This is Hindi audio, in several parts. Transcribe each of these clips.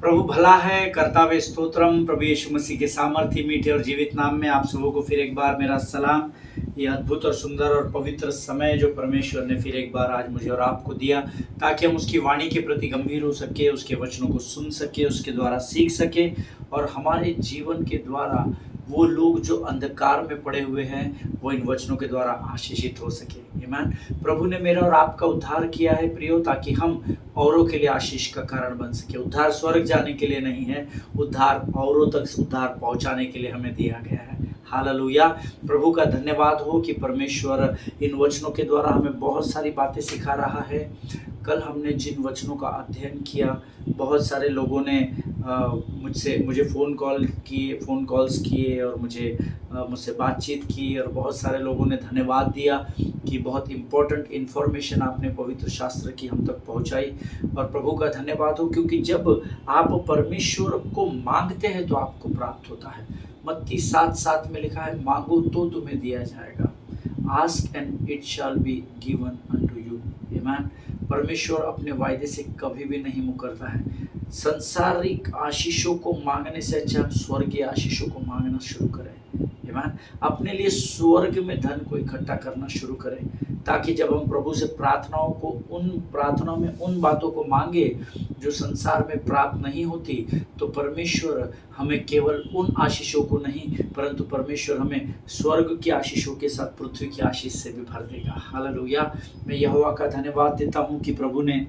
प्रभु भला है, कर्तावे स्तोत्रम। प्रभु यीशु मसीह के सामर्थ्य मीठे और जीवित नाम में आप सबों को फिर एक बार मेरा सलाम। ये अद्भुत और सुंदर और पवित्र समय जो परमेश्वर ने फिर एक बार आज मुझे और आपको दिया, ताकि हम उसकी वाणी के प्रति गंभीर हो सके, उसके वचनों को सुन सके, उसके द्वारा सीख सके और हमारे जीवन के द्वारा वो लोग जो अंधकार में पड़े हुए हैं वो इन वचनों के द्वारा आशीषित हो सके। आमीन। प्रभु ने मेरा और आपका उद्धार किया है प्रियो, ताकि हम औरों के लिए आशीष का कारण बन सके। उद्धार स्वर्ग जाने के लिए नहीं है, उद्धार औरों तक उद्धार पहुंचाने के लिए हमें दिया गया है। हालेलुया। प्रभु का धन्यवाद हो कि परमेश्वर इन वचनों के द्वारा हमें बहुत सारी बातें सिखा रहा है। कल हमने जिन वचनों का अध्ययन किया, बहुत सारे लोगों ने मुझे फ़ोन कॉल्स किए और मुझसे बातचीत की, और बहुत सारे लोगों ने धन्यवाद दिया कि बहुत इम्पोर्टेंट इन्फॉर्मेशन आपने पवित्र शास्त्र की हम तक पहुंचाई। और प्रभु का धन्यवाद हो, क्योंकि जब आप परमेश्वर को मांगते हैं तो आपको प्राप्त होता है। मत्ती 7:7 में लिखा है, मांगो तो तुम्हें दिया जाएगा, ask and it shall be given unto you. आमीन। परमेश्वर अपने वायदे से कभी भी नहीं मुकरता है। संसारिक आशीषों को मांगने से अच्छा हम स्वर्गीय आशीषों को मांगना शुरू करें। आमीन। अपने लिए स्वर्ग में धन को इकट्ठा करना शुरू करें, ताकि जब हम प्रभु से प्रार्थनाओं में उन बातों को मांगे जो संसार में प्राप्त नहीं होती, तो परमेश्वर हमें केवल उन आशीषों को नहीं, परंतु परमेश्वर हमें स्वर्ग की आशीषों के साथ पृथ्वी की आशीष से भी भर देगा। हालेलुया। मैं यहोवा का धन्यवाद देता हूँ कि प्रभु ने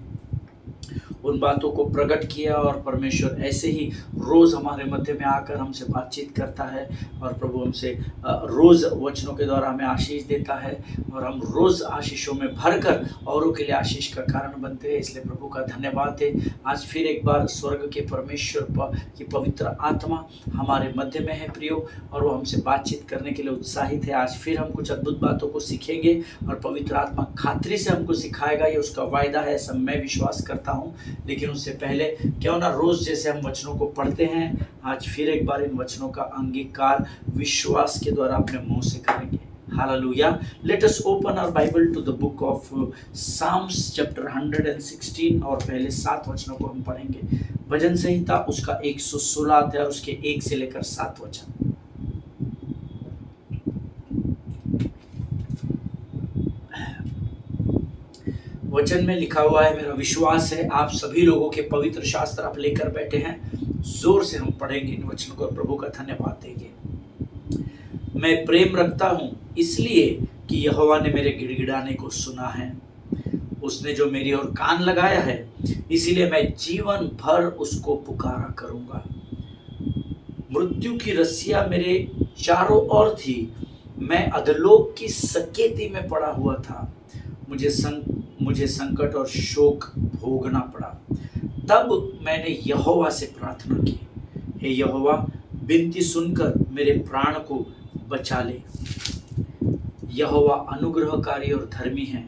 उन बातों को प्रकट किया, और परमेश्वर ऐसे ही रोज़ हमारे मध्य में आकर हमसे बातचीत करता है, और प्रभु हमसे रोज़ वचनों के द्वारा हमें आशीष देता है, और हम रोज़ आशीषों में भरकर औरों के लिए आशीष का कारण बनते हैं। इसलिए प्रभु का धन्यवाद है। आज फिर एक बार स्वर्ग के परमेश्वर की पवित्र आत्मा हमारे मध्य में है प्रियो, और वो हमसे बातचीत करने के लिए उत्साहित है। आज फिर हम कुछ अद्भुत बातों को सीखेंगे, और पवित्र आत्मा खातरी से हमको सिखाएगा, ये उसका वायदा है, ऐसा मैं विश्वास करता हूँ। लेकिन उससे पहले क्यों ना रोज जैसे हम वचनों को पढ़ते हैं, आज फिर एक बार इन वचनों का अंगीकार विश्वास के द्वारा अपने मुंह से करेंगे। Hallelujah. Let us open our Bible to the book of Psalms chapter 116, और पहले 7 वचनों को हम पढ़ेंगे। भजन संहिता उसका 116 अध्याय, उसके 1 से लेकर 7 वचन। वचन में लिखा हुआ है, मेरा विश्वास है आप सभी लोगों के पवित्र शास्त्र आप लेकर बैठे हैं। जोर से हम पढ़ेंगे इन वचनों को, प्रभु का धन्यवाद देंगे। मैं प्रेम रखता हूं इसलिए कि यहोवा ने मेरे गिड़गिड़ाने को सुना है। उसने जो मेरी ओर कान लगाया है, इसीलिए मैं जीवन भर उसको पुकारा करूंगा। मृत्यु की रस्सियां मेरे चारों ओर थी, मैं अधलोक की सकेती में पड़ा हुआ था। मुझे संकट और शोक भोगना पड़ा। तब मैंने यहोवा से प्रार्थना की, हे यहोवा, विनती सुनकर मेरे प्राण को बचा ले। यहोवा अनुग्रहकारी और धर्मी है,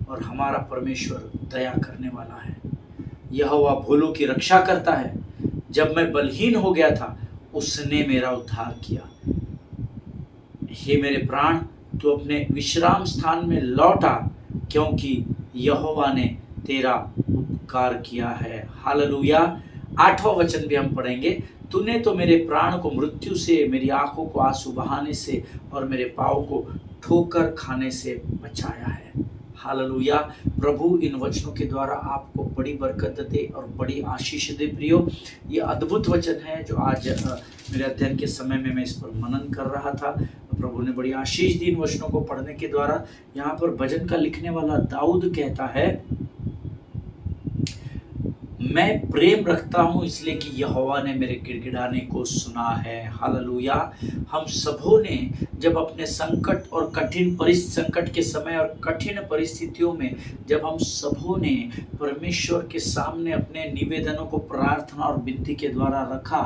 और हमारा परमेश्वर दया करने वाला है। यहोवा भोलों की रक्षा करता है। जब मैं बलहीन हो गया था, उसने मेरा उद्धार किया। हे मेरे प्राण, तू अपने विश्राम स्थान में लौटा, क्योंकि यहोवा ने तेरा उपकार किया है। हालेलुया। 8वां वचन भी हम पढ़ेंगे। तूने तो मेरे प्राण को मृत्यु से, मेरी आंखों को आंसू बहाने से और मेरे पाँव को ठोकर खाने से बचाया है। हालेलुया। प्रभु इन वचनों के द्वारा आपको बड़ी बरकत दे और बड़ी आशीष दे प्रियो। ये अद्भुत वचन है जो आज मेरे अध्ययन के समय में मैं इस पर मनन कर रहा था। प्रभु ने बड़ी आशीष दी इन वचनों को पढ़ने के द्वारा। यहाँ पर भजन का लिखने वाला दाऊद कहता है, मैं प्रेम रखता हूं इसलिए कि यहोवा ने मेरे गिड़गिड़ाने को सुना है। हालेलुया। हम सबों ने जब अपने संकट और संकट के समय और कठिन परिस्थितियों में जब हम सबों ने परमेश्वर के सामने अपने निवेदनों को प्रार्थना और विनती के द्वारा रखा,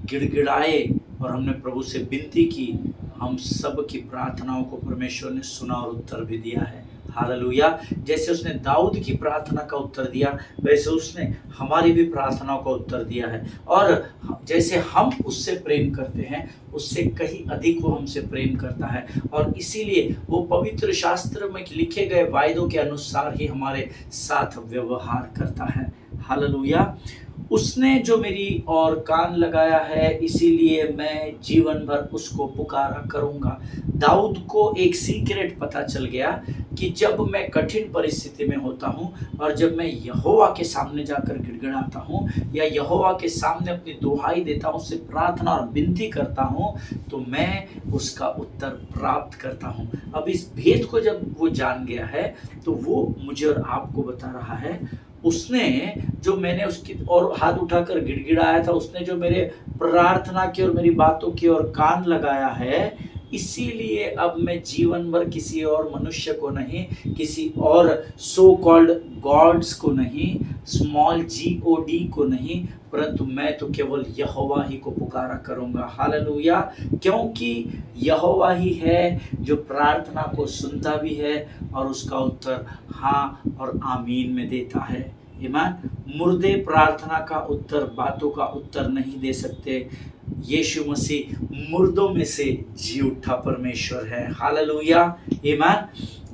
गिड़गिड़ाए, और हमने प्रभु से विनती की, हम सब की प्रार्थनाओं को परमेश्वर ने सुना और उत्तर भी दिया है। हालेलुया। जैसे उसने दाऊद की प्रार्थना का उत्तर दिया, वैसे उसने हमारी भी प्रार्थनाओं का उत्तर दिया है। और जैसे हम उससे प्रेम करते हैं, उससे कहीं अधिक वो हमसे प्रेम करता है, और इसीलिए वो पवित्र शास्त्र में लिखे गए वायदों के अनुसार ही हमारे साथ व्यवहार करता है। हालेलुया। उसने जो मेरी ओर कान लगाया है, इसीलिए मैं जीवन भर उसको पुकारा करूँगा। दाऊद को एक सीक्रेट पता चल गया कि जब मैं कठिन परिस्थिति में होता हूँ और जब मैं यहोवा के सामने जाकर गिड़गिड़ाता हूँ या यहोवा के सामने अपनी दुहाई देता हूँ, उससे प्रार्थना और विनती करता हूँ, तो मैं उसका उत्तर प्राप्त करता हूँ। अब इस भेद को जब वो जान गया है, तो वो मुझे और आपको बता रहा है, उसने जो मैंने उसकी और हाथ उठाकर गिड़गिड़ाया था, उसने जो मेरे प्रार्थना की और मेरी बातों की ओर कान लगाया है, इसीलिए अब मैं जीवन भर किसी और मनुष्य को नहीं, किसी और सो कॉल्ड गॉड्स को नहीं, स्मॉल GOD को नहीं, परंतु मैं तो केवल यहोवा ही को पुकारा करूँगा। हालेलुया! क्योंकि यहोवा ही है जो प्रार्थना को सुनता भी है और उसका उत्तर हाँ और आमीन में देता है। ईमान। मुर्दे प्रार्थना का उत्तर, बातों का उत्तर नहीं दे सकते। यीशु मसीह मुर्दों में से जी उठा परमेश्वर है। हालेलुया! ईमान।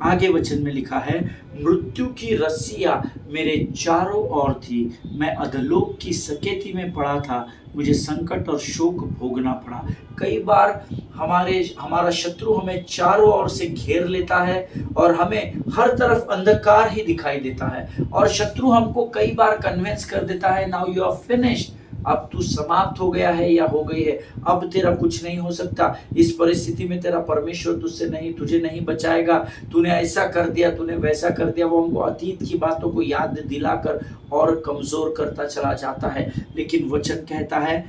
आगे वचन में लिखा है, मृत्यु की रस्सियाँ मेरे चारों ओर थी, मैं अधोलोक की सकेती में पड़ा था, मुझे संकट और शोक भोगना पड़ा। कई बार हमारा शत्रु हमें चारों ओर से घेर लेता है और हमें हर तरफ अंधकार ही दिखाई देता है, और शत्रु हमको कई बार कन्विंस कर देता है, नाउ यू आर फिनिश्ड, अब तू समाप्त हो गया है या हो गई है, अब तेरा कुछ नहीं हो सकता, इस परिस्थिति में तेरा परमेश्वर तुझे नहीं बचाएगा, तूने ऐसा कर दिया, तूने वैसा कर दिया। वो हमको अतीत की बातों को याद दिलाकर और कमजोर करता चला जाता है। लेकिन वचन कहता है,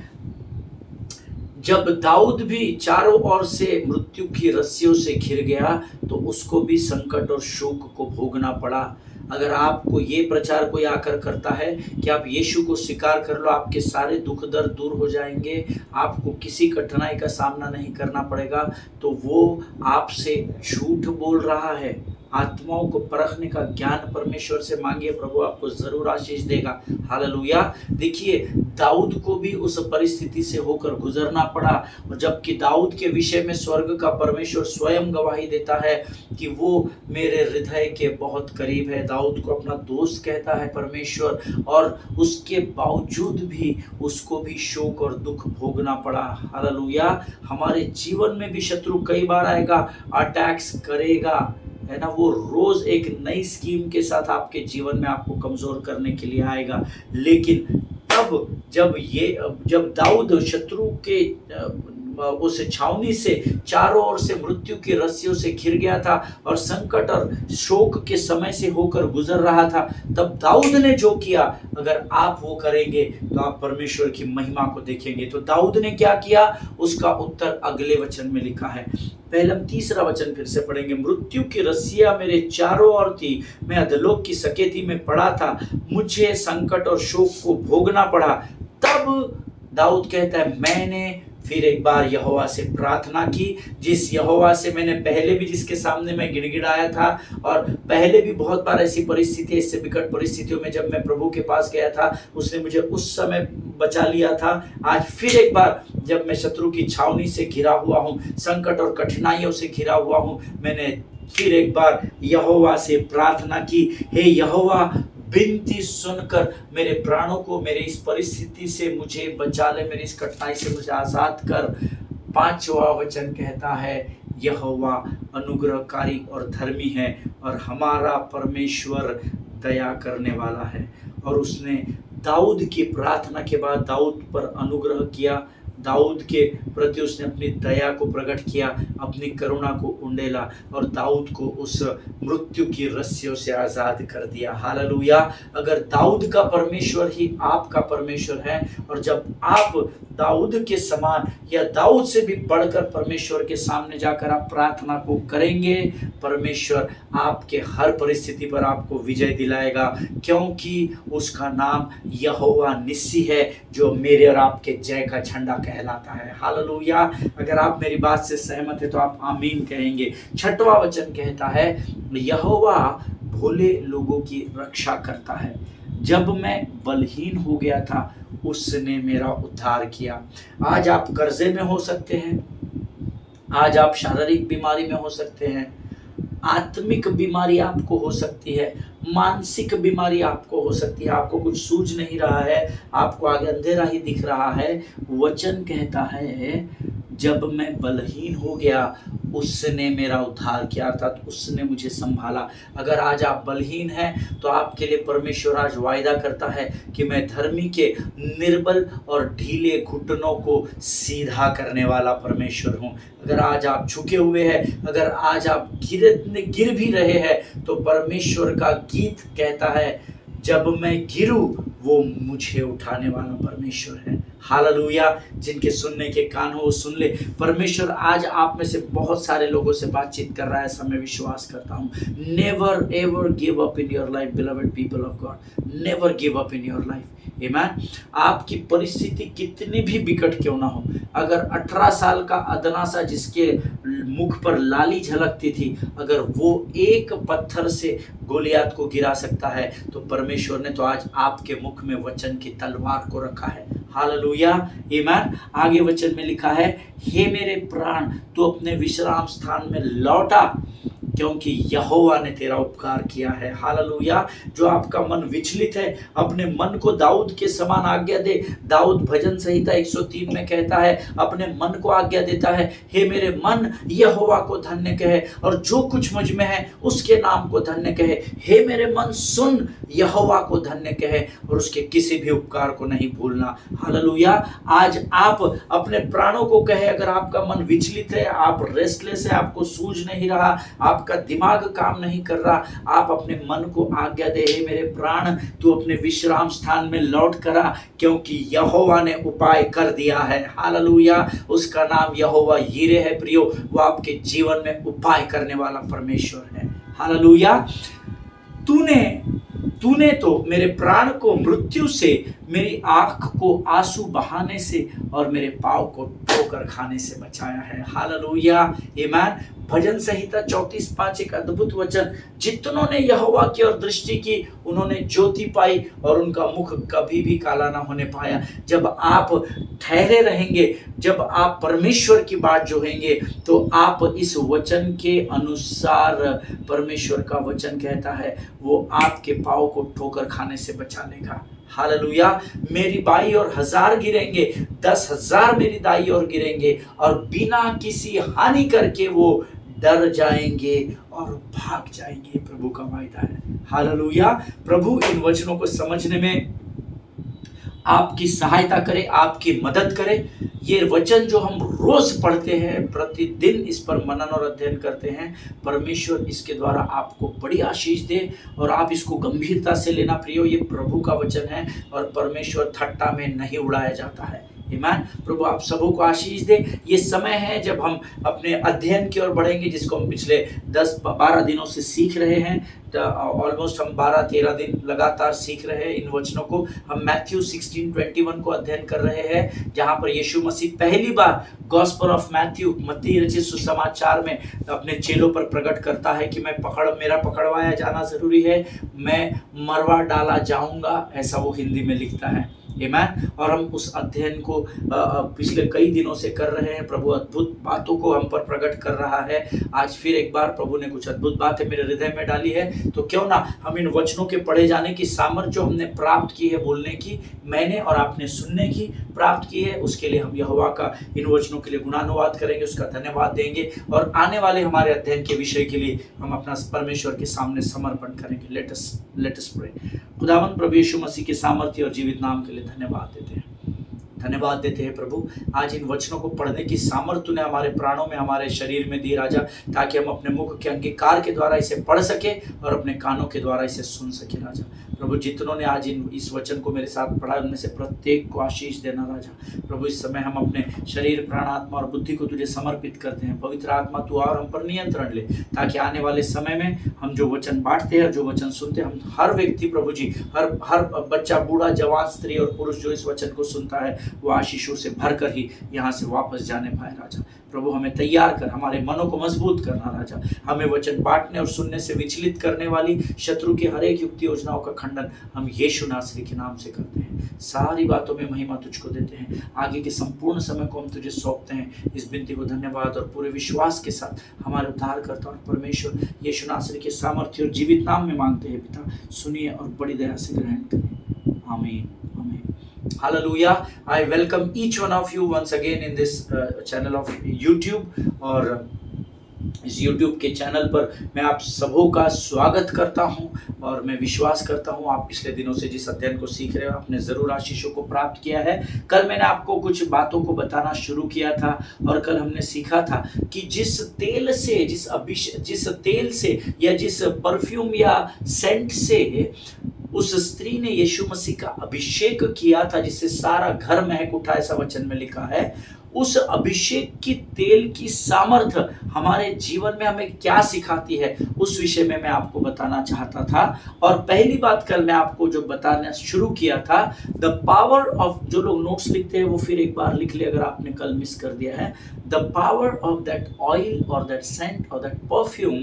जब दाऊद भी चारों ओर से मृत्यु की रस्सियों से घिर गया, तो उसको भी संकट और शोक को भोगना पड़ा। अगर आपको ये प्रचार कोई आकर करता है कि आप यीशु को स्वीकार कर लो, आपके सारे दुख दर्द दूर हो जाएंगे, आपको किसी कठिनाई का सामना नहीं करना पड़ेगा, तो वो आपसे झूठ बोल रहा है। आत्माओं को परखने का ज्ञान परमेश्वर से मांगिए, प्रभु आपको जरूर आशीष देगा। हालेलुया! देखिए, दाऊद को भी उस परिस्थिति से होकर गुजरना पड़ा, और जबकि दाऊद के विषय में स्वर्ग का परमेश्वर स्वयं गवाही देता है कि वो मेरे हृदय के बहुत करीब है। दाऊद को अपना दोस्त कहता है परमेश्वर, और उसके बावजूद भी उसको भी शोक और दुख भोगना पड़ा। हालेलुया! हमारे जीवन में भी शत्रु कई बार आएगा, अटैक्स करेगा, है ना। वो रोज एक नई स्कीम के साथ आपके जीवन में आपको कमजोर करने के लिए आएगा। लेकिन तब जब दाऊद शत्रु के उस छावनी से चारों ओर से मृत्यु की रस्सियों से घिर गया था और संकट और शोक के समय से होकर गुजर रहा था, तब दाऊद ने जो किया, अगर आप वो करेंगे तो आप परमेश्वर की महिमा को देखेंगे। तो दाऊद ने क्या किया, उसका उत्तर अगले वचन में लिखा है। पहले हम तीसरा वचन फिर से पढ़ेंगे। मृत्यु की रस्सियां मेरे चारों ओर थी, मैं अधोलोक की सकेती में पड़ा था, मुझे संकट और शोक को भोगना पड़ा। तब दाऊद कहता है, मैंने फिर एक बार यहोवा से प्रार्थना की, जिस यहोवा से मैंने पहले भी, जिसके सामने मैं गिड़गिड़ाया था, और पहले भी बहुत बार ऐसी परिस्थिति, इससे विकट परिस्थितियों में जब मैं प्रभु के पास गया था, उसने मुझे उस समय बचा लिया था। आज फिर एक बार जब मैं शत्रु की छावनी से घिरा हुआ हूँ, संकट और कठिनाइयों से घिरा हुआ हूँ, मैंने फिर एक बार यहोवा से प्रार्थना की, हे यहोवा, विनती सुनकर मेरे प्राणों को मेरे इस परिस्थिति से मुझे बचा ले, मेरी इस कठिनाई से मुझे आजाद कर। पांचवा वचन कहता है, यहोवा अनुग्रहकारी और धर्मी है, और हमारा परमेश्वर दया करने वाला है। और उसने दाऊद की प्रार्थना के बाद दाऊद पर अनुग्रह किया, दाऊद के प्रति उसने अपनी दया को प्रकट किया, अपनी करुणा को उंडेला, और दाऊद को उस मृत्यु की रस्सियों से आज़ाद कर दिया। हालेलुया! अगर दाऊद का परमेश्वर ही आपका परमेश्वर है, और जब आप दाऊद के समान या दाऊद से भी बढ़कर परमेश्वर के सामने जाकर आप प्रार्थना को करेंगे, परमेश्वर आपके हर परिस्थिति पर आपको विजय दिलाएगा, क्योंकि उसका नाम यहोवा निस्सी है, जो मेरे और आपके जय का झंडा कहलाता है। हालेलुया! अगर आप मेरी बात से सहमत है तो आप आमीन कहेंगे। छठवां वचन कहता है, यहोवा भोले लोगों की रक्षा करता है, जब मैं बलहीन हो गया था उसने मेरा उद्धार किया। आज आप कर्जे में हो सकते हैं, आज आप शारीरिक बीमारी में हो सकते हैं, आत्मिक बीमारी आपको हो सकती है, मानसिक बीमारी आपको हो सकती है, आपको कुछ सूझ नहीं रहा है, आपको आगे अंधेरा ही दिख रहा है। वचन कहता है जब मैं बलहीन हो गया उसने मेरा उद्धार किया, अर्थात उसने मुझे संभाला। अगर आज आप बलहीन हैं तो आपके लिए परमेश्वर आज वायदा करता है कि मैं धर्मी के निर्बल और ढीले घुटनों को सीधा करने वाला परमेश्वर हूँ। अगर आज आप झुके हुए हैं, अगर आज आप गिर भी रहे हैं, तो परमेश्वर का गीत कहता है जब मैं गिरूं वो मुझे उठाने वाला परमेश्वर है। हालेलुया। जिनके सुनने के कान हो वो सुन ले। परमेश्वर आज आप में से बहुत सारे लोगों से बातचीत कर रहा है, ऐसा मैं विश्वास करता हूँ। Never ever give up in your life beloved people of God, never give up in your life. आमीन। आपकी परिस्थिति कितनी भी विकट क्यों ना हो, अगर 18 साल का अदनासा जिसके मुख पर लाली झलकती थी, अगर वो एक पत्थर से गोलियात को गिरा सकता है, तो परमेश्वर ने तो आज आपके मुख में वचन की तलवार को रखा है। हालेलुया। आमीन। आगे वचन में लिखा है, हे मेरे प्राण तू अपने विश्राम स्थान में लौटा, क्योंकि यहोवा ने तेरा उपकार किया है। हालेलुया। जो आपका मन विचलित है, अपने मन को दाऊद के समान आज्ञा दे। दाऊद भजन संहिता 103 में कहता है, अपने मन को आज्ञा देता है, हे मेरे मन यहोवा को धन्य कहे और जो कुछ मुझ में है उसके नाम को धन्य कहे। हे मेरे मन सुन, यहोवा को धन्य कहे और उसके किसी भी उपकार को नहीं भूलना। हालेलुया। आज आप अपने प्राणों को कहे, अगर आपका मन विचलित है, आप रेस्टलेस है, आपको सूझ नहीं रहा, आपका दिमाग काम नहीं कर रहा, आप अपने मन को आज्ञा दे, हे मेरे प्राण तू अपने विश्राम स्थान में लौट करा, क्योंकि यहोवा ने उपाय कर दिया है। हालेलुया। उसका नाम यहोवा यीरे है प्रियो, वो आपके जीवन में उपाय करने वाला परमेश्वर है। हालेलुया। तूने तो मेरे प्राण को मृत्यु से, मेरी आंख को आंसू बहाने से और मेरे पाँव को ठोकर खाने से बचाया है। हालेलुया। आमीन। भजन संहिता 34:5 एक अद्भुत वचन, जितनों ने यहोवा की ओर दृष्टि की उन्होंने ज्योति पाई और उनका मुख कभी भी काला ना होने पाया। जब आप ठहरे रहेंगे, जब आप परमेश्वर की बात जोहेंगे, तो आप इस वचन के अनुसार, परमेश्वर का वचन कहता है, वो आपके पाँव को ठोकर खाने से बचा लेगा। हालेलुया। मेरी बाई और 1000 गिरेंगे, 10,000 मेरी दाई और गिरेंगे और बिना किसी हानि करके वो डर जाएंगे और भाग जाएंगे। प्रभु का वायदा है। हालेलुया। प्रभु इन वचनों को समझने में आपकी सहायता करे, आपकी मदद करे। ये वचन जो हम रोज पढ़ते हैं, प्रतिदिन इस पर मनन और अध्ययन करते हैं, परमेश्वर इसके द्वारा आपको बड़ी आशीष दे और आप इसको गंभीरता से लेना प्रियो। ये प्रभु का वचन है और परमेश्वर ठट्टा में नहीं उड़ाया जाता है। आमीन। प्रभु आप सबों को आशीष दे। ये समय है जब हम अपने अध्ययन की ओर बढ़ेंगे, जिसको हम पिछले 10-12 दिनों से सीख रहे हैं। ऑलमोस्ट हम 12-13 दिन लगातार सीख रहे हैं इन वचनों को। हम मैथ्यू 16:21 को अध्ययन कर रहे हैं, जहां पर यीशु मसीह पहली बार गॉस्पेल ऑफ मैथ्यू, मत्ती रचित सुसमाचार में अपने चेलों पर प्रकट करता है कि मेरा पकड़वाया जाना जरूरी है, मैं मरवा डाला जाऊंगा, ऐसा वो हिंदी में लिखता है। आमीन। और हम उस अध्ययन को पिछले कई दिनों से कर रहे हैं। प्रभु अद्भुत बातों को हम पर प्रकट कर रहा है। आज फिर एक बार प्रभु ने कुछ अद्भुत बातें मेरे हृदय में डाली है, तो क्यों ना हम इन वचनों के पढ़े जाने की सामर्थ्य जो हमने प्राप्त की है, बोलने की, मैंने और आपने सुनने की प्राप्त की है, उसके लिए हम यहोवा का इन वचनों के लिए गुणानुवाद करेंगे, उसका धन्यवाद देंगे और आने वाले हमारे अध्ययन के विषय के लिए हम अपना परमेश्वर के सामने समर्पण करेंगे। Let us pray. खुदावंद प्रभु यीशु मसीह के सामर्थ्य और जीवित नाम के लिए धन्यवाद देते हैं प्रभु। आज इन वचनों को पढ़ने की सामर्थ्य तूने हमारे प्राणों में, हमारे शरीर में दी राजा, ताकि हम अपने मुख के अंगीकार के द्वारा इसे पढ़ सके और अपने कानों के द्वारा इसे सुन सके राजा। प्रभु जितनों ने आज इस वचन को मेरे साथ पढ़ा, उनमें से प्रत्येक को आशीष देना राजा। प्रभु इस समय हम अपने शरीर, प्राण, आत्मा और बुद्धि को तुझे समर्पित करते हैं। पवित्र आत्मा तू और हम पर नियंत्रण ले, ताकि आने वाले समय में हम जो वचन बांटते हैं और जो वचन सुनते हैं, हम हर व्यक्ति प्रभु जी, हर बच्चा, बूढ़ा, जवान, स्त्री और पुरुष जो इस वचन को सुनता है, वो आशीषों से भरकर ही यहाँ से वापस जाने पाए राजा। प्रभु हमें तैयार कर, हमारे मनों को मजबूत करना राजा। हमें वचन बांटने और सुनने से विचलित करने वाली शत्रु की हर एक युक्ति योजनाओं का खंडन हम यीशु नासरी के नाम से करते हैं। सारी बातों में महिमा तुझको देते हैं। आगे के संपूर्ण समय को हम तुझे सौंपते हैं। इस विनती को धन्यवाद और पूरे विश्वास के साथ हमारे उद्धारकर्ता और परमेश्वर यीशु नासरी के सामर्थ्य और जीवित नाम में मांगते हैं पिता, सुनिए और बड़ी दया से ग्रहण करें। आमीन, आमीन। Hallelujah. I welcome each one of you once again in this channel of YouTube। और इस YouTube के चैनल पर मैं आप सबों का स्वागत करता हूं और मैं विश्वास करता हूं आप पिछले दिनों से जिस अध्ययन को सीख रहे हो आपने ज़रूर आशीषों को प्राप्त किया है। कल मैंने आपको कुछ बातों को बताना शुरू किया था और कल हमने सीखा था कि जिस तेल से या जिस परफ्यूम या सेंट से उस स्त्री ने यीशु मसीह का अभिषेक किया था, जिससे सारा घर महक उठा, ऐसा वचन में लिखा है। उस अभिषेक की तेल की सामर्थ्य हमारे जीवन में हमें क्या सिखाती है, उस विषय में मैं आपको बताना चाहता था। और पहली बात कल मैं आपको जो बताना शुरू किया था, द पावर ऑफ, जो लोग नोट्स लिखते हैं वो फिर एक बार लिख ले अगर आपने कल मिस कर दिया है। The power of that oil और दैट सेंट और that perfume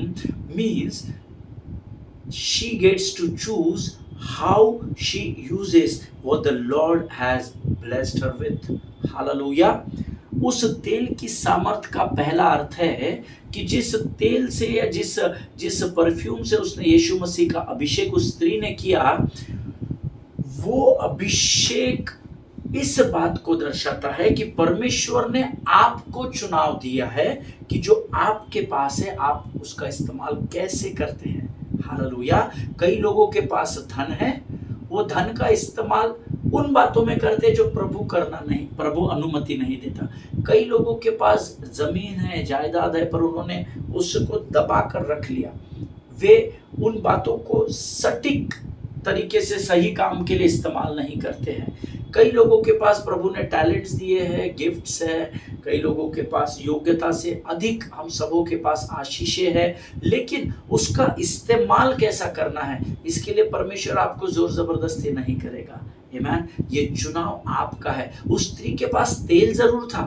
means she gets to choose how she uses what the Lord has blessed her with। Hallelujah. उस तेल की सामर्थ का पहला अर्थ है कि जिस तेल से या जिस परफ्यूम से उसने यीशु मसीह का अभिषेक उस स्त्री ने किया, वो अभिषेक इस बात को दर्शाता है कि परमेश्वर ने आपको चुनाव दिया है कि जो आपके पास है आप उसका इस्तेमाल कैसे करते हैं। हालेलुया। कई लोगों के पास धन है, वो धन का इस्तेमाल उन बातों में करते जो प्रभु अनुमति नहीं देता। कई लोगों के पास जमीन है, जायदाद है, पर उन्होंने उसको दबा कर रख लिया। वे उन बातों को सटीक तरीके से सही काम के लिए इस्तेमाल नहीं करते हैं। कई लोगों के पास प्रभु ने टैलेंट्स दिए हैं, गिफ्ट्स है, कई लोगों के पास योग्यता से अधिक हम सबों के पास आशीषें है, लेकिन उसका इस्तेमाल कैसा करना है, इसके लिए परमेश्वर आपको जोर जबरदस्ती नहीं करेगा। आमीन। ये चुनाव आपका है। उस स्त्री के पास तेल जरूर था,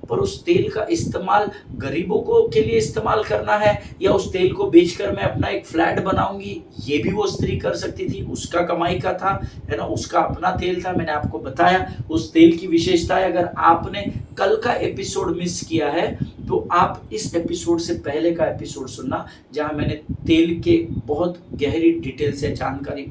पर उस तेल का इस्तेमाल गरीबों को के लिए इस्तेमाल करना है या उस तेल को बेचकर मैं अपना एक फ्लैट बनाऊंगी, ये भी वो स्त्री कर सकती थी। उसका कमाई का था, है ना, उसका अपना तेल था। मैंने आपको बताया उस तेल की विशेषताएं। अगर आपने कल का एपिसोड मिस किया है तो आप इस एपिसोड से पहले का एपिसोड सुनना, जहां मैंने तेल के बहुत गहरी डिटेल से जानकारी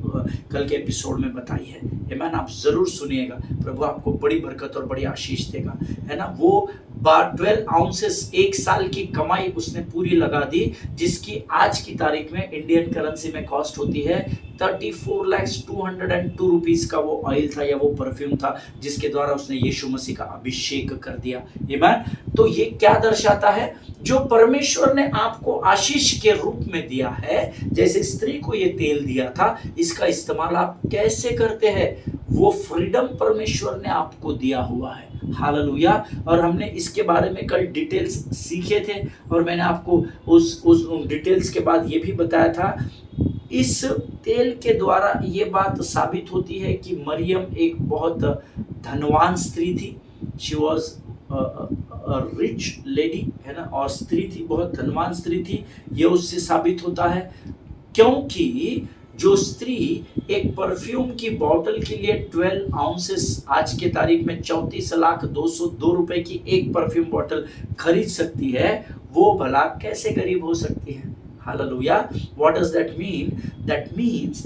कल के एपिसोड में बताई है। आमीन। आप जरूर सुनिएगा, प्रभु आपको बड़ी बरकत और बड़ी आशीष देगा, है ना। वो 12 आउंसेस, एक साल की कमाई उसने पूरी लगा दी, जिसकी आज की तारीख में इंडियन करेंसी में कॉस्ट होती है 34,202 रुपीज का वो ऑयल था या वो परफ्यूम था, जिसके द्वारा उसने यीशु मसीह का अभिषेक कर दिया। आमीन। तो ये क्या दर्शाता है, जो परमेश्वर ने आपको आशीष के रूप में दिया है, जैसे स्त्री को ये तेल दिया था, इसका इस्तेमाल आप कैसे करते हैं, वो फ्रीडम परमेश्वर ने आपको दिया हुआ है। हालेलुया। और हमने इसके बारे में कल डिटेल्स सीखे थे और मैंने आपको उस डिटेल्स के बाद ये भी बताया था, इस तेल के द्वारा ये बात साबित होती है कि मरियम एक बहुत धनवान स्त्री थी। शी वॉज रिच लेडी, है ना, और स्त्री थी, बहुत धनवान स्त्री थी। ये उससे साबित होता है क्योंकि जो स्त्री एक परफ्यूम की बोतल के लिए 12 आउंसेस, आज के तारीख में 34,202 रुपए की एक परफ्यूम बोतल खरीद सकती है, वो भला कैसे गरीब हो सकती है। Hallelujah. What does that mean? That means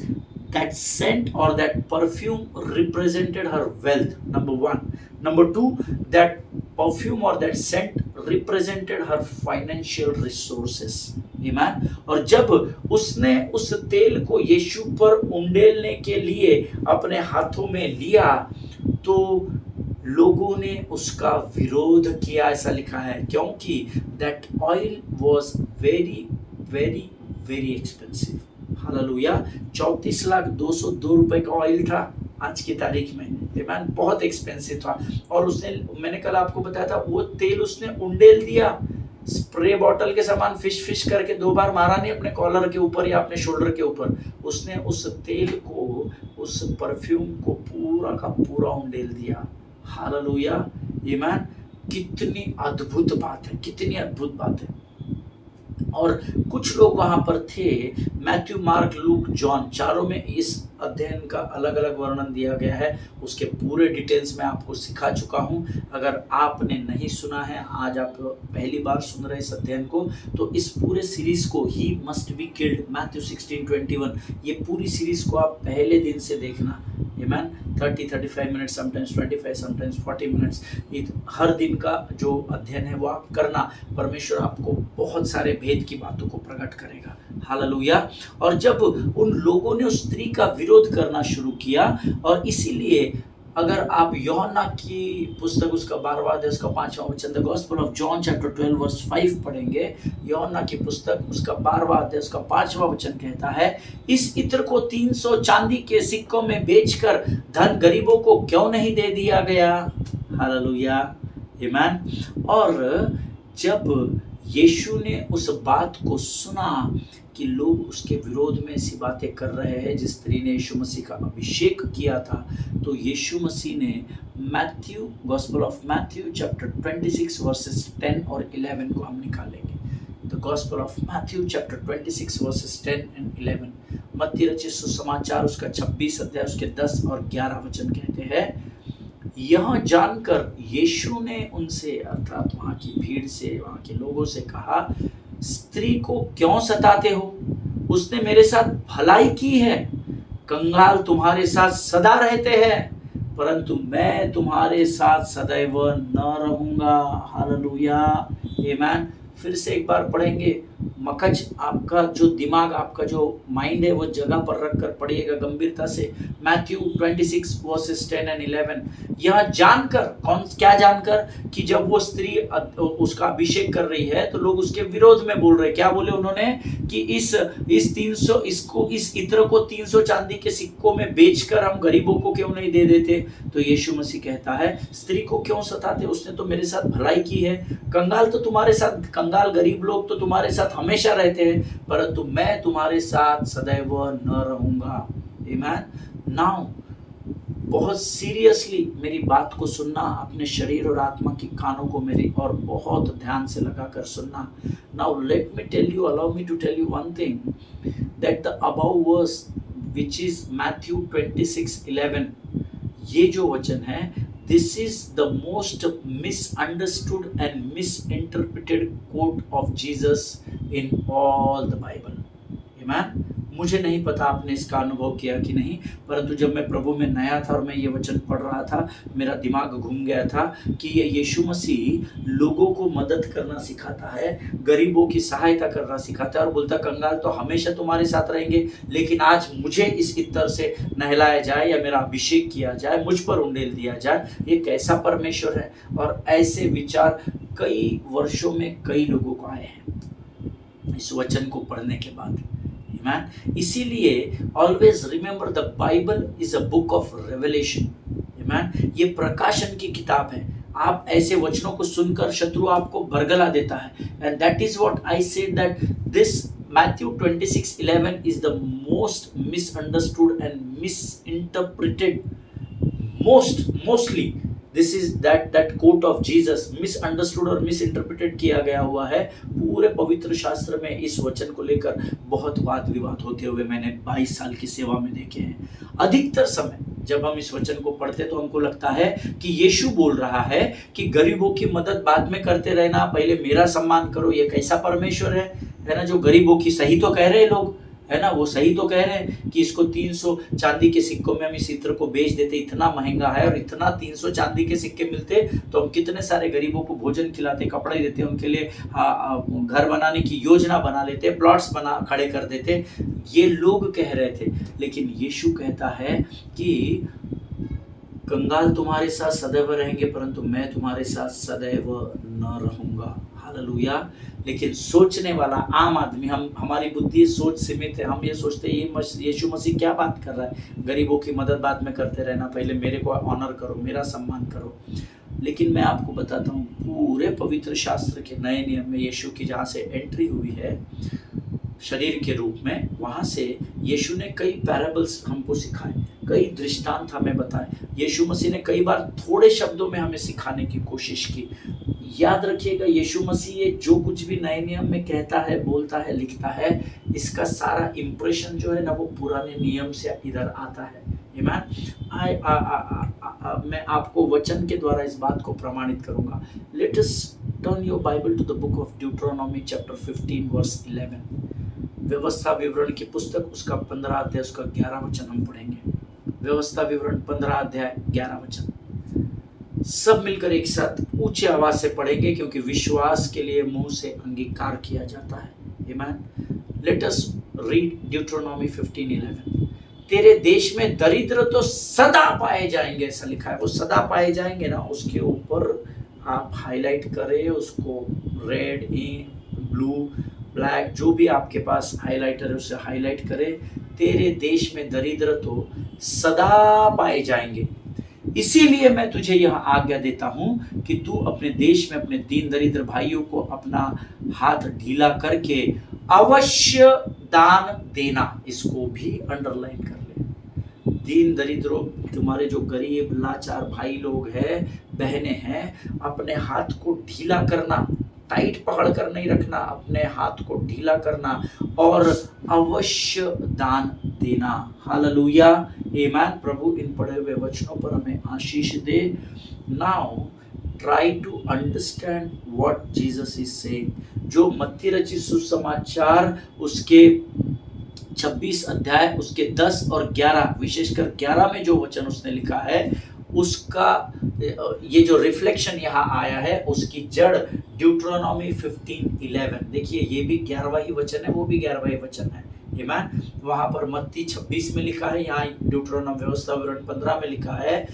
that scent or that perfume represented her wealth, number one. Number two, that perfume or that scent represented her financial resources. Amen. और जब उसने उस तेल को यीशु पर उंडेलने के लिए अपने हाथों में लिया तो लोगों ने उसका विरोध किया, ऐसा लिखा है, क्योंकि that oil was very very very expensive। Hallelujah. 34,202 रुपए का ऑयल था आज की तारीख में। आमीन। बहुत एक्सपेंसिव था। और उसने, मैंने कल आपको बताया था, वो तेल उसने उंडेल दिया, स्प्रे बॉटल के समान फिश करके 2 बार मारा नहीं अपने कॉलर के ऊपर या अपने शोल्डर के ऊपर, उसने उस तेल को, उस परफ्यूम को पूरा का पूरा उंडेल दिया। हालेलुया। आमीन। कितनी अद्भुत बात है, कितनी अद्भुत बात है। और कुछ लोग वहां पर थे, मैथ्यू, मार्क, लूक, जॉन, चारों में इस अध्ययन का अलग अलग वर्णन दिया गया है, उसके पूरे डिटेल्स में आपको सिखा चुका हूँ। अगर आपने नहीं सुना है, आज आप पहली बार सुन रहे इस अध्ययन को, तो इस पूरे सीरीज को he must be killed Matthew 16:21, ये पूरी सीरीज को आप पहले दिन से देखना। आमेन। 30-35 मिनट, समटाइम्स 25, समटाइम्स 40 मिनट्स, हर दिन का जो अध्ययन है वो आप करना। परमेश्वर आपको बहुत सारे भेद की बातों को प्रकट करेगा। हालेलुया। और जब उन लोगों ने उस स्त्री का विरोध करना शुरू किया, और इसीलिए अगर आप यूहन्ना की पुस्तक उसका 12वां अध्याय उसका 5वां वचन, the gospel of John chapter 12 verse 5 पढ़ेंगे, यूहन्ना की पुस्तक उसका 12वां अध्याय उसका 5वां वचन कहता है, इस इत्र को 300 चांदी के सिक्कों में बेचकर धन गरीबों को क्यों नहीं दे दिया गया। हालेलुया, आमीन। और जब यीशु ने उस बात को सुना कि लोग उसके विरोध में ऐसी बातें कर रहे हैं, जिस स्त्री ने यीशु मसीह का अभिषेक किया था, तो यीशु मसीह ने Matthew, gospel of Matthew chapter 26 versus 10 और 11 को हम निकालेंगे। The gospel of Matthew chapter 26 versus 10 and 11, मत्ती रचित सुसमाचार उसका 26 अध्याय उसके 10 और 11 वचन कहते हैं, यह जानकर यीशु ने उनसे, अर्थात वहाँ की भीड़ से, वहाँ के लोगों से कहा, स्त्री को क्यों सताते हो? उसने मेरे साथ भलाई की है। कंगाल तुम्हारे साथ सदा रहते हैं, परंतु मैं तुम्हारे साथ सदैव न रहूंगा। हालेलुया, आमीन। फिर से एक बार पढ़ेंगे। मकज आपका जो दिमाग, आपका जो माइंड है, वो जगह पर रख कर पढ़िएगा गंभीरता से। मैथ्यू 26 वर्सेस 10 एंड 11, यह जानकर, क्या जानकर, कि जब वो स्त्री उसका अभिषेक कर रही है तो लोग उसके विरोध में बोल रहे। क्या बोले उन्होंने? कि इस 300 इस इत्र को 300 चांदी के सिक्कों में बेचकर हम गरीबों को क्यों नहीं दे देते। तो यीशु मसीह कहता है, स्त्री को क्यों सताते? उसने तो मेरे साथ भलाई की है। कंगाल तो तुम्हारे साथ, कंगाल गरीब लोग तो तुम्हारे साथ हमेशा रहते हैं, परंतु मैं तुम्हारे साथ सदैव न रहूंगा। आमीन। नाउ बहुत सीरियसली मेरी बात को सुनना, अपने शरीर और आत्मा की कानों को मेरी और बहुत ध्यान से लगाकर सुनना। Now let me tell you, allow me to tell you one thing, that the above verse which is Matthew 26:11, ये जो वचन है, this is the most misunderstood and misinterpreted quote of Jesus in all the Bible. आमीन। मुझे नहीं पता आपने इसका अनुभव किया कि नहीं, परंतु जब मैं प्रभु में नया था और मैं ये वचन पढ़ रहा था, मेरा दिमाग घूम गया था कि ये यीशु मसीह लोगों को मदद करना सिखाता है, गरीबों की सहायता करना सिखाता है, और बोलता कंगाल तो हमेशा तुम्हारे साथ रहेंगे, लेकिन आज मुझे इस इत्र से नहलाया जाए या मेरा अभिषेक किया जाए, मुझ पर उंडेल दिया जाए। ये कैसा परमेश्वर है। और ऐसे विचार कई वर्षों में कई लोगों को आए हैं इस वचन को पढ़ने के बाद। आमीन। इसीलिए always remember the Bible is a book of revelation. आमीन। ये प्रकाशन की किताब है। आप ऐसे वचनों को सुनकर शत्रु आपको बरगला देता है, and that is what I said, that this Matthew 26:11 is the most misunderstood and misinterpreted, mostly this is that quote of Jesus, misunderstood और misinterpreted किया गया हुआ है। पूरे पवित्र शास्त्र में इस वचन को लेकर बहुत वाद विवाद होते हुए मैंने 22 साल की सेवा में देखे हैं। अधिकतर समय जब हम इस वचन को पढ़ते तो हमको लगता है कि यीशु बोल रहा है कि गरीबों की मदद बाद में करते रहना, पहले मेरा सम्मान करो। ये कैसा परमेश्वर है ना, जो गरीबों की, सही तो कह रहे हैं लोग, है ना, वो सही तो कह रहे हैं कि इसको 300 चांदी के सिक्कों में हम इस इत्र को बेच देते, इतना महंगा है, और इतना 300 चांदी के सिक्के मिलते तो हम कितने सारे गरीबों को भोजन खिलाते, कपड़े देते, उनके लिए घर बनाने की योजना बना लेते, प्लॉट्स बना खड़े कर देते। ये लोग कह रहे थे, लेकिन यीशु कहता है कि कंगाल तुम्हारे साथ सदैव रहेंगे, परंतु मैं तुम्हारे साथ सदैव न रहूंगा। हालेलुया। लेकिन सोचने वाला आम आदमी, हमारी बुद्धि सोच सीमित है। हम ये सोचते हैं ये यीशु मसीह क्या बात कर रहा है, गरीबों की मदद बाद में करते रहना, पहले मेरे को ऑनर करो, मेरा सम्मान करो। लेकिन मैं आपको बताता हूँ, पूरे पवित्र शास्त्र के नए नियम में यीशु की जहाँ से एंट्री हुई है, शरीर के रूप में, वहाँ से यीशु ने कई पैराबल्स हमको सिखाए, कई दृष्टांत हमें बताए। यीशु मसीह ने कई बार थोड़े शब्दों में हमें सिखाने की कोशिश की। याद रखिएगा, यीशु मसीह ये जो कुछ भी नए नियम में कहता है, बोलता है, लिखता है, इसका सारा इम्प्रेशन जो है ना वो पुराने नियम से इधर आता है। मैं आपको वचन के द्वारा इस बात को प्रमाणित करूंगा। Let us turn your Bible to the book of Deuteronomy chapter 15 verse 11। व्यवस्था विवरण की पुस्तक, उसका 15 अध्याय, उसका 11 वचन हम पढ़ेंगे। व्यवस्था विवरण 15 अध्याय 11 वचन। सब मिलकर एक साथ ऊंची आवाज से पढ़ेंगे, क्योंकि विश्वास के लिए मुंह से अंगीकार किया जाता है। आमीन। Let us read Deuteronomy 15:11। तेरे देश में दरिद्र तो सदा पाए जाएंगे, ऐसा लिखा है। वो सदा पाए जाएंगे ना, उसके ऊपर आप हाईलाइट करें उसको, रेड, इन, ब्लू, ब्लैक, जो भी आपके पास हाइलाइटर है उससे हाईलाइट करें। तेरे देश में दरिद्र तो सदा पाए जाएंगे, इसीलिए मैं तुझे यह आज्ञा देता हूं कि तू अपने देश में अपने दीन दरिद्र भाइयों को अपना हाथ ढीला करके अवश्य दान देना। इसको भी अंडरलाइन कर ले। दीन दरिद्रों, तुम्हारे जो गरीब लाचार भाई लोग हैं, बहनें हैं, अपने हाथ को ढीला करना, टाइट पकड़ कर नहीं रखना, अपने हाथ को ढीला करना और अवश्य दान देना। हालेलुया, आमीन। प्रभु इन पढ़े हुए वचनों पर हमें आशीष दे। Now try to understand what Jesus is saying. जो मत्ती रचित सुसमाचार उसके 26 अध्याय, उसके 10 और 11, विशेषकर 11 में जो वचन उसने लिखा है, उसका ये जो रिफ्लेक्शन यहाँ आया है, उसकी जड़ ड्यूट्रोनॉमी 15:11। देखिए, ये भी 11वां ही वचन है, वो भी 11वां ही वचन है। आमीन। वहां पर मत्ती 26 में लिखा है, यहाँ ड्यूट्रोनॉमी व्यवस्था विवरण 15 में लिखा है।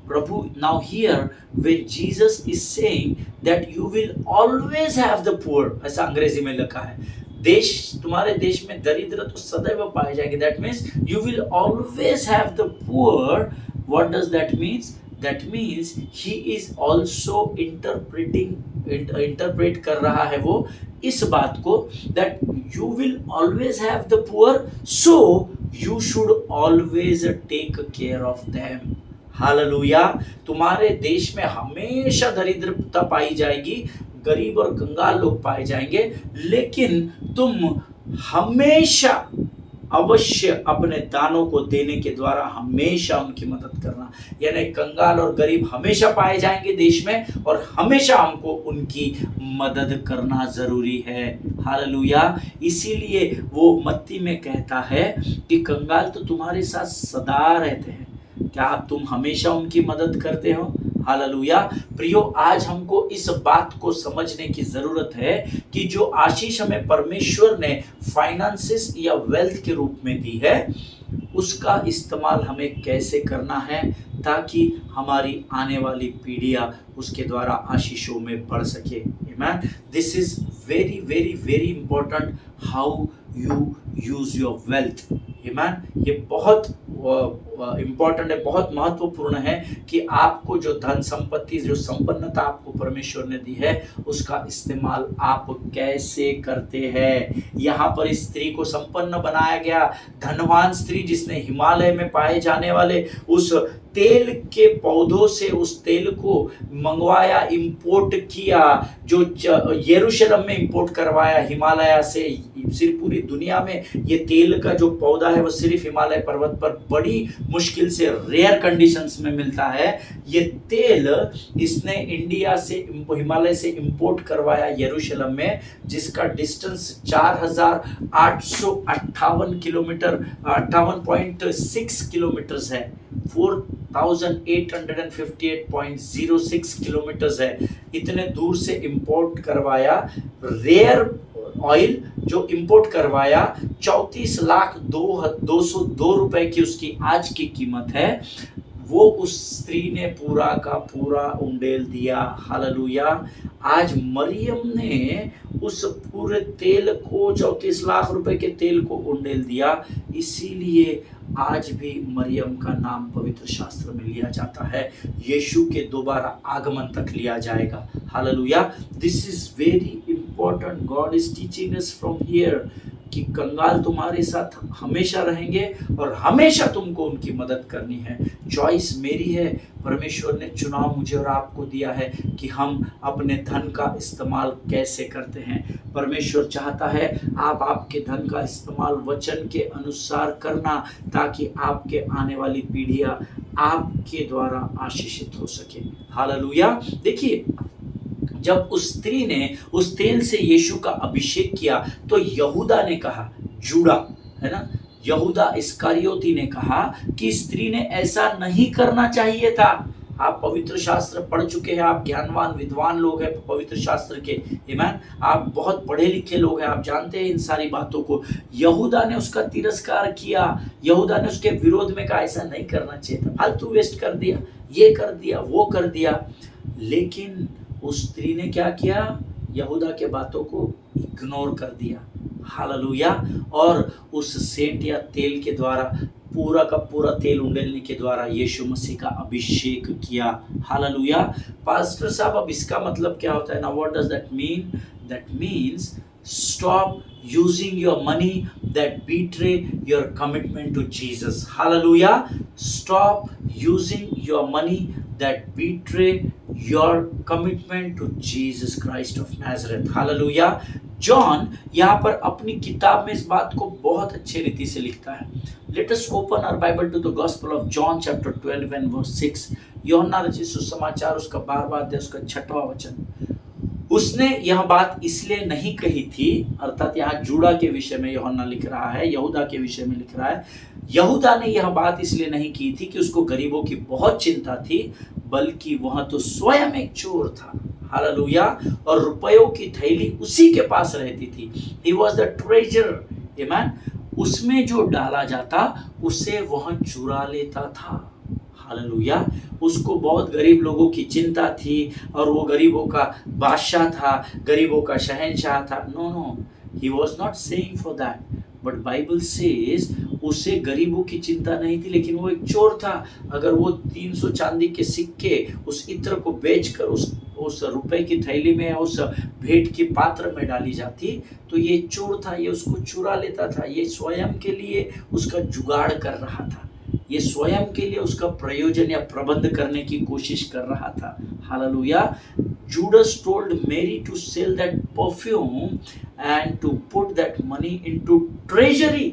प्रभु, now here when Jesus is saying that you will always have the poor, ऐसा अंग्रेजी में लिखा है। तुम्हारे देश में दरिद्र तो सदैव पाए जाएंगे। That means you will always have the poor. What does that means? That means he is also interpret कर रहा है वो इस बात को, that you will always have the poor, so you should always take care of them. Hallelujah. तुम्हारे देश में हमेशा दरिद्रता पाई जाएगी, गरीब और कंगाल लोग पाए जाएंगे, लेकिन तुम हमेशा अवश्य अपने दानों को देने के द्वारा हमेशा उनकी मदद करना। यानी कंगाल और गरीब हमेशा पाए जाएंगे देश में, और हमेशा हमको उनकी मदद करना जरूरी है। हालेलुया। इसीलिए वो मत्ती में कहता है कि कंगाल तो तुम्हारे साथ सदा रहते हैं, क्या तुम हमेशा उनकी मदद करते हो? हालेलुया। प्रियो, आज हमको इस बात को समझने की जरूरत है कि जो आशीष हमें परमेश्वर ने फाइनेंसेस या वेल्थ के रूप में दी है, उसका इस्तेमाल हमें कैसे करना है ताकि हमारी आने वाली पीढ़ियां उसके द्वारा आशीषों में बढ़ सके। आमीन। This is very very very important, how you use your wealth. आमीन। ये बहुत इंपॉर्टेंट है, बहुत महत्वपूर्ण है कि आपको जो धन संपत्ति, जो संपन्नता आपको परमेश्वर ने दी है, उसका इस्तेमाल आप कैसे करते हैं। यहाँ पर स्त्री को संपन्न बनाया गया, धनवान स्त्री जिसने हिमालय में पाए जाने वाले उस तेल के पौधों से उस तेल को मंगवाया, इंपोर्ट किया, जो यरूशलेम में इंपोर्ट करवाया हिमालय से। सिर्फ पूरी दुनिया में ये तेल का जो पौधा है वो सिर्फ हिमालय पर्वत पर बड़ी मुश्किल से रेयर कंडीशंस में मिलता है। ये तेल इसने इंडिया से, हिमालय से इंपोर्ट करवाया यरूशलेम में, जिसका डिस्टेंस 4858 किलोमीटर, 58.6 किलोमीटर है, 4858.06 किलोमीटर है। इतने दूर से इंपोर्ट करवाया रेयर ऑयल, जो इंपोर्ट करवाया 34,02,202 रुपए की उसकी आज की कीमत है। वो उस स्त्री ने पूरा का पूरा उंडेल दिया। हालेलुया। आज मरियम ने उस पूरे तेल को, 34 लाख रुपए के तेल को उंडेल दिया। इसीलिए आज भी मरियम का नाम पवित्र शास्त्र में लिया जाता है, यीशु के दोबारा आगमन तक लिया जाएगा। Hallelujah. This is very important, God is teaching us from here कि कंगाल तुम्हारे साथ हमेशा रहेंगे और हमेशा तुमको उनकी मदद करनी है। चॉइस मेरी है। परमेश्वर ने चुनाव मुझे और आपको दिया है कि हम अपने धन का इस्तेमाल कैसे करते हैं। परमेश्वर चाहता है आप आपके धन का इस्तेमाल वचन के अनुसार करना, ताकि आपके आने वाली पीढ़ियां आपके द्वारा आशीषित हो सके। हालेलुया। देखिए, जब उस स्त्री ने उस तेल से यीशु का अभिषेक किया तो यहूदा ने कहा, जूड़ा है ना, यहूदा इस्करियोती ने कहा कि स्त्री ने ऐसा नहीं करना चाहिए था। आप पवित्र शास्त्र पढ़ चुके हैं, आप ज्ञानवान विद्वान लोग हैं पवित्र शास्त्र के, आमीन, आप बहुत पढ़े लिखे लोग हैं, आप जानते हैं इन सारी बातों को। यहूदा ने उसका तिरस्कार किया, यहूदा ने उसके विरोध में कहा ऐसा नहीं करना चाहिए था, फालतू वेस्ट कर दिया, ये कर दिया, वो कर दिया। लेकिन उस स्त्री ने क्या किया? यहूदा के बातों को इग्नोर कर दिया। हालेलुया। और उस सेंट या तेल के द्वारा, पूरा का पूरा तेल उंडेलने के द्वारा यीशु मसीह का अभिषेक किया। हालेलुया। पास्टर साहब, अब इसका मतलब क्या होता है ना? What does that mean? That means stop using your money that betray your commitment to Jesus. Hallelujah. Stop using your money that betray your commitment to Jesus Christ of Nazareth. Hallelujah. John यहाँ पर अपनी किताब में इस बात को बहुत अच्छे रीति से लिखता है। Let us open our Bible to the Gospel of John chapter 12 and verse 6. यूहन्ना रचित सुसमाचार उसका 12वां अध्याय उसका 6वां वचन। उसने यह बात इसलिए नहीं कही थी, अर्थात यहाँ जूड़ा के विषय में यूहन्ना लिख रहा है, यहूदा के विषय में लिख रहा है। यहूदा ने यह बात इसलिए नहीं की थी कि उसको गरीबों की बहुत चिंता थी, बल्कि वह तो स्वयं एक चोर था। हालेलुया। और रुपयों की थैली उसी के पास रहती थी। He was the treasurer, आमीन। उसमें जो डाला जाता उसे वह चुरा लेता था। हालेलुया। उसको बहुत गरीब लोगों की चिंता थी और वो गरीबों का बादशाह था, गरीबों का शहंशाह था। No no, he was not saying for that, but Bible says उसे गरीबों की चिंता नहीं थी, लेकिन वो एक चोर था। अगर वो 300 चांदी के सिक्के उस इत्र को बेचकर उस रुपए की थैली में, उस भेंट की पात्र में डाली जाती, तो ये चोर था, ये उसको चुरा लेता था। ये स्वयं के लिए उसका जुगाड़ कर रहा था, ये स्वयं के लिए उसका प्रयोजन या प्रबंध करने की कोशिश कर रहा था। Hallelujah. Judas told Mary to sell that perfume and to put that money into treasury.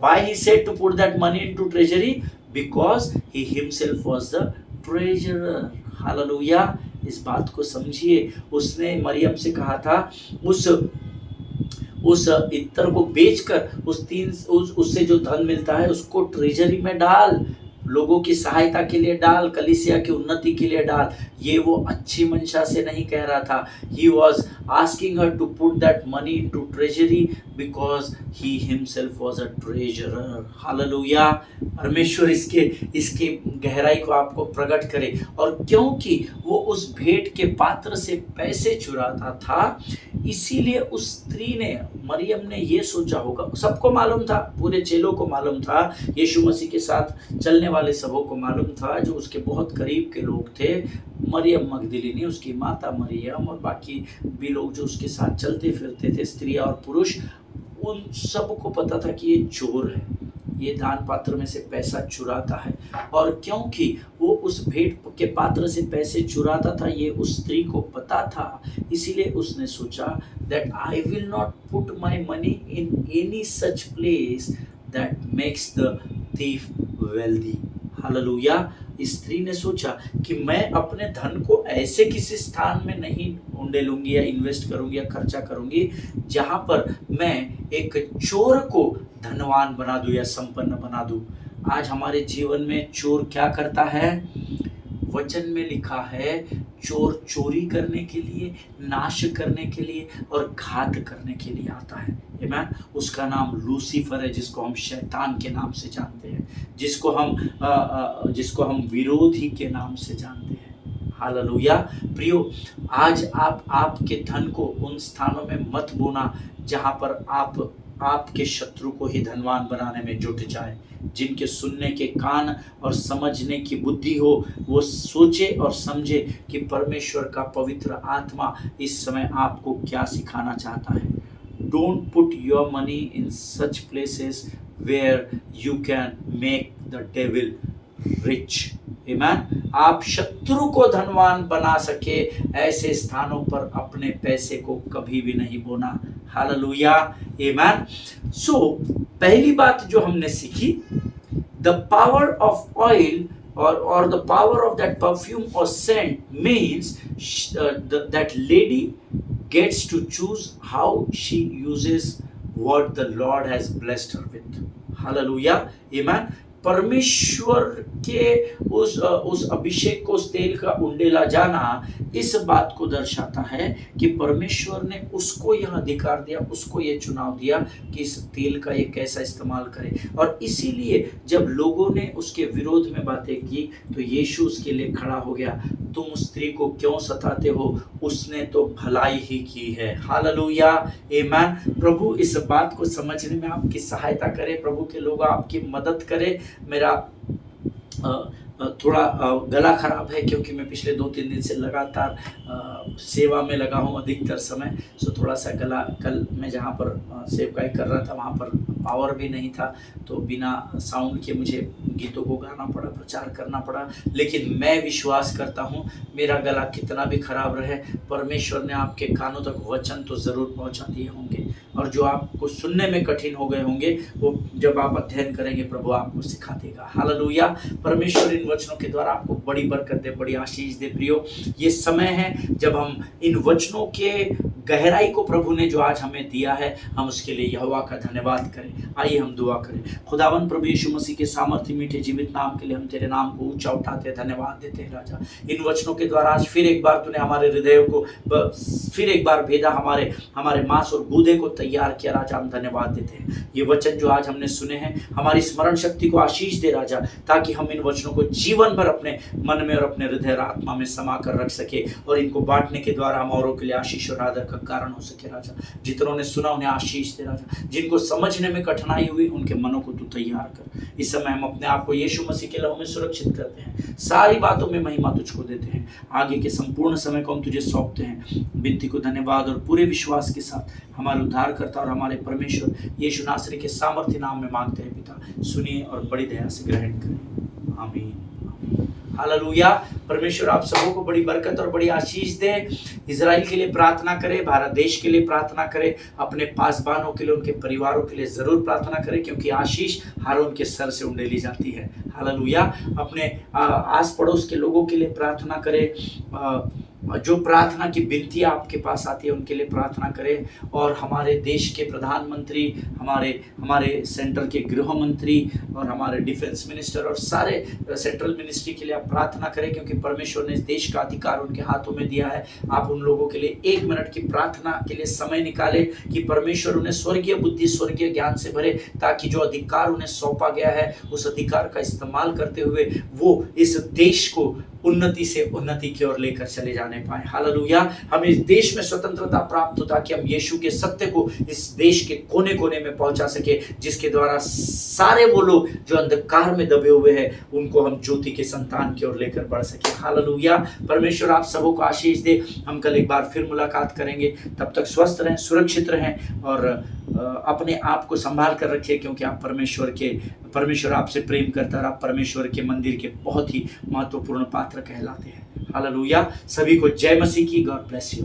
Why he said to put that money into treasury? Because he himself was the treasurer. Hallelujah. इस बात को समझिए। उसने मरियम से कहा था उस इत्र को बेचकर उससे जो धन मिलता है उसको ट्रेजरी में डाल, लोगों की सहायता के लिए डाल, कलीसिया की उन्नति के लिए डाल। ये वो अच्छी मंशा से नहीं कह रहा था। He was asking her to put that money into treasury because he himself was a treasurer. Hallelujah. परमेश्वर इसके गहराई को आपको प्रकट करे। और क्योंकि वो उस भेंट के पात्र से पैसे चुराता था, इसीलिए उस स्त्री ने, मरियम ने ये सोचा होगा, सबको मालूम था, पूरे चेलों को मालूम था, यीशु मसीह के साथ चलने वाले सबों को मालूम था, जो उसके बहुत करीब के लोग थे, मरियम मगदलिनी, उसकी माता मरियम और बाकी भी लोग जो उसके साथ चलते फिरते थे, स्त्रियां और पुरुष, उन सबको पता था कि ये चोर है, ये दान पात्र में से पैसा चुराता है। और क्योंकि वो उस भेंट के पात्र से पैसे चुराता था, ये उस स्त्री को पता था, इसीलिए उसने सोचा that I will not put my money in any such place that makes the thief wealthy. Hallelujah. स्त्री ने सोचा कि मैं अपने धन को ऐसे किसी स्थान में नहीं उंडेलूंगी या इन्वेस्ट करूंगी या खर्चा करूंगी जहां पर मैं एक चोर को धनवान बना दूं या संपन्न बना दूं। आज हमारे जीवन में चोर क्या करता है? वचन में लिखा है, चोर चोरी करने के लिए, नाश करने के लिए और घात करने के लिए आता है। आमीन। उसका नाम लूसीफर है, जिसको हम शैतान के नाम से जानते हैं, जिसको हम विरोधी के नाम से जानते हैं। हालेलुया। प्रियो, आज आप आपके धन को उन स्थानों में मत बोना जहां पर आपके शत्रु को ही धनवान बनाने में जुट जाए। जिनके सुनने के कान और समझने की बुद्धि हो, वो सोचे और समझे कि परमेश्वर का पवित्र आत्मा इस समय आपको क्या सिखाना चाहता है। don't put your money in such places where you can make the devil rich. Amen. आप शत्रु को धनवान बना सके ऐसे स्थानों पर अपने पैसे को कभी भी नहीं बोना। हालेलुया। आमेन। सो पहली बात जो हमने सीखी, the power of oil or the power of that perfume or scent means that lady gets to choose how she uses what the Lord has blessed her with. Hallelujah. Amen. परमेश्वर के उस अभिषेक को, उस तेल का उंडेला जाना इस बात को दर्शाता है कि परमेश्वर ने उसको यह अधिकार दिया, उसको ये चुनाव दिया कि इस तेल का ये कैसा इस्तेमाल करे। और इसीलिए जब लोगों ने उसके विरोध में बातें की तो यीशु उसके लिए खड़ा हो गया। तुम उस स्त्री को क्यों सताते हो, उसने तो भलाई ही की है। हालेलुया। आमीन। प्रभु इस बात को समझने में आपकी सहायता करे, प्रभु के लोग आपकी मदद करे। मेरा थोड़ा गला खराब है क्योंकि मैं पिछले 2-3 दिन से लगातार सेवा में लगा हूँ अधिकतर समय। सो थोड़ा सा गला, कल मैं जहाँ पर सेवकाई कर रहा था वहाँ पर पावर भी नहीं था, तो बिना साउंड के मुझे गीतों को गाना पड़ा, प्रचार करना पड़ा। लेकिन मैं विश्वास करता हूँ मेरा गला कितना भी खराब रहे, परमेश्वर ने आपके कानों तक वचन तो ज़रूर पहुँचा दिए होंगे, और जो आपको सुनने में कठिन हो गए होंगे वो जब आप अध्ययन करेंगे प्रभु आपको सिखा देगा। हालेलुया। परमेश्वर इन वचनों के द्वारा आपको बड़ी बरकत दे, बड़ी आशीष दे। प्रियो, ये समय है जब हम इन वचनों के गहराई को प्रभु ने जो आज हमें दिया है, हम उसके लिए यहोवा का धन्यवाद करें। आइए हम दुआ करें। खुदावन प्रभु यीशु मसीह के सामर्थ्य मीठे जीवित नाम के लिए हम तेरे नाम को ऊंचा उठाते हैं, धन्यवाद देते हैं राजा। इन वचनों के द्वारा आज फिर एक बार तूने हमारे हृदयों को फिर एक बार भेदा, हमारे मांस और गूदे को तैयार किया राजा, हम धन्यवाद देते हैं। ये वचन जो आज हमने सुने हैं हमारी स्मरण शक्ति को आशीष दे राजा, ताकि हम इन वचनों को जीवन भर अपने मन में और अपने हृदय और आत्मा में समा कर रख सके, और इनको बांटने के द्वारा हम औरों के लिए आशीष और आदर का कारण हो सके राजा। जितनों ने सुना उन्हें आशीष दे राजा, जिनको समझने में कठिनाई हुई उनके मनों को तू तैयार कर। इस समय हम अपने आप को यीशु मसीह के लहू में सुरक्षित करते हैं, सारी बातों में महिमा तुझको देते हैं। आगे के संपूर्ण समय को हम तुझे सौंपते हैं। विनती को धन्यवाद और पूरे विश्वास के साथ हमारे उद्धारकर्ता और हमारे परमेश्वर यीशु नासरी के सामर्थ्य नाम में मांगते हैं पिता, सुनिए और बड़ी दया से ग्रहण करें। आमीन। हालेलुया। परमेश्वर आप सबों को बड़ी बरकत और बड़ी आशीष दे। इजराइल के लिए प्रार्थना करें, भारत देश के लिए प्रार्थना करें, अपने पासबानों के लिए, उनके परिवारों के लिए जरूर प्रार्थना करें, क्योंकि आशीष हारून के सर से उंडेली जाती है। हालेलुया। अपने आस पड़ोस के लोगों के लिए प्रार्थना करें, जो प्रार्थना की विनती आपके पास आती है उनके लिए प्रार्थना करें, और हमारे देश के प्रधानमंत्री, हमारे सेंटर के गृह मंत्री और हमारे डिफेंस मिनिस्टर और सारे सेंट्रल मिनिस्ट्री के लिए आप प्रार्थना करें, क्योंकि परमेश्वर ने इस देश का अधिकार उनके हाथों में दिया है। आप उन लोगों के लिए 1 मिनट की प्रार्थना के लिए समय निकालें कि परमेश्वर उन्हें स्वर्गीय बुद्धि, स्वर्गीय ज्ञान से भरे, ताकि जो अधिकार उन्हें सौंपा गया है उस अधिकार का इस्तेमाल करते हुए वो इस देश को उन्नति से उन्नति की ओर लेकर चले जाने पाए। हालेलुया। हम इस देश में स्वतंत्रता प्राप्त हो, ताकि हम यीशु के सत्य को इस देश के कोने कोने में पहुंचा सके, जिसके द्वारा सारे वो लोग जो अंधकार में दबे हुए हैं उनको हम ज्योति के संतान की ओर लेकर बढ़ सके। हालेलुया। परमेश्वर आप सबों को आशीष दे। हम कल एक बार फिर मुलाकात करेंगे, तब तक स्वस्थ रहें, सुरक्षित रहें और अपने आप को संभाल कर रखिए, क्योंकि आप परमेश्वर आपसे प्रेम करता है और आप परमेश्वर के मंदिर के बहुत ही महत्वपूर्ण पात्र कहलाते हैं। हालेलुया। सभी को जय मसीह की। God bless you.